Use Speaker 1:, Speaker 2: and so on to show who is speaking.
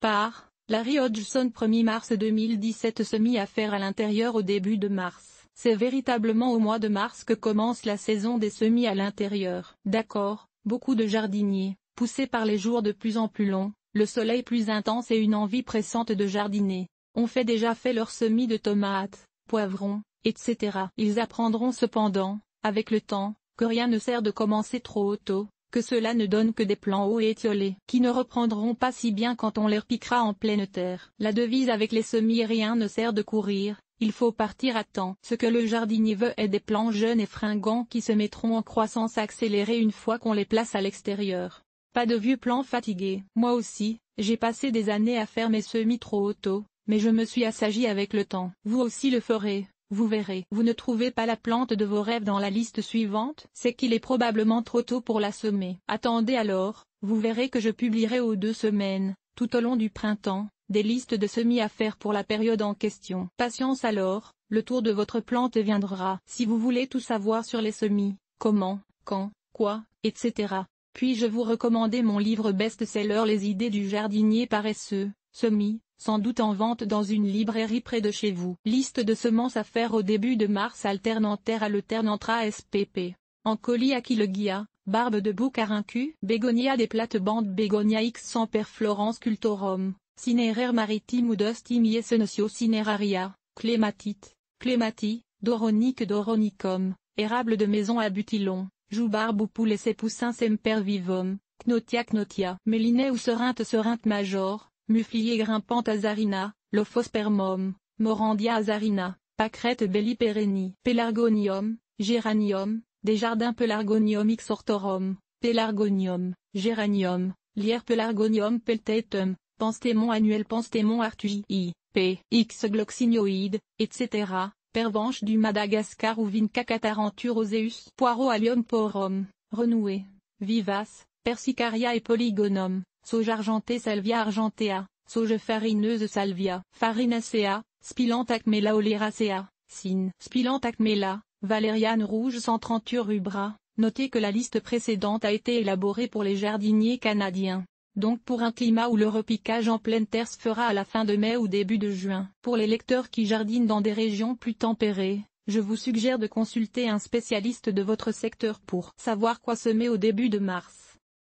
Speaker 1: Par Larry Hodgson. 1er mars 2017. Semis à faire à l'intérieur au début de mars. C'est véritablement au mois de mars que commence la saison des semis à l'intérieur. D'accord, beaucoup de jardiniers, poussés par les jours de plus en plus longs, le soleil plus intense et une envie pressante de jardiner, ont déjà fait leurs semis de tomates, poivrons, etc. Ils apprendront cependant, avec le temps, que rien ne sert de commencer trop tôt, que cela ne donne que des plants hauts et étiolés, qui ne reprendront pas si bien quand on les repiquera en pleine terre. La devise avec les semis: rien ne sert de courir, il faut partir à temps. Ce que le jardinier veut est des plants jeunes et fringants qui se mettront en croissance accélérée une fois qu'on les place à l'extérieur. Pas de vieux plants fatigués. Moi aussi, j'ai passé des années à faire mes semis trop tôt, mais je me suis assagi avec le temps. Vous aussi le ferez. Vous verrez. Vous ne trouvez pas la plante de vos rêves dans la liste suivante? C'est qu'il est probablement trop tôt pour la semer. Attendez alors, vous verrez que je publierai aux 2 semaines, tout au long du printemps, des listes de semis à faire pour la période en question. Patience alors, le tour de votre plante viendra. Si vous voulez tout savoir sur les semis, comment, quand, quoi, etc., puis-je vous recommander mon livre best-seller Les idées du jardinier paresseux, semis, sans doute en vente dans une librairie près de chez vous. Liste de semences à faire au début de mars: alternanthère à l'alternanthera spp. En colis Aquilegia, barbe de bouc caruncu, bégonia des plates-bandes, bégonia X sans perflorence cultorum, cinéraire maritime ou dostimier senecio cineraria, clématite, clématie, doronique doronicum, érable de maison à butilon, joubarbe ou poulet ses poussins semper vivum, knotia, mélinet ou serinthe major, muflier grimpante azarina, lophospermum, morandia azarina, pâquerette belliperenni, pélargonium, géranium, des jardins pelargonium xortorum, pélargonium, géranium, lierre pelargonium peltatum, penstémon annuel, penstémon artui, p. x gloxinioïde, etc., pervenche du Madagascar ou Vinca cataranthus roseus, poireau allium porum, renoué, vivace, persicaria et polygonum, sauge argentée Salvia argentea, sauge farineuse Salvia, farinacea, Spilantacmela oleracea, sin, Spilantacmela, valériane rouge 130 rubra. Notez que la liste précédente a été élaborée pour les jardiniers canadiens. Donc pour un climat où le repiquage en pleine terre se fera à la fin de mai ou début de juin. Pour les lecteurs qui jardinent dans des régions plus tempérées, je vous suggère de consulter un spécialiste de votre secteur pour savoir quoi semer au début de mars.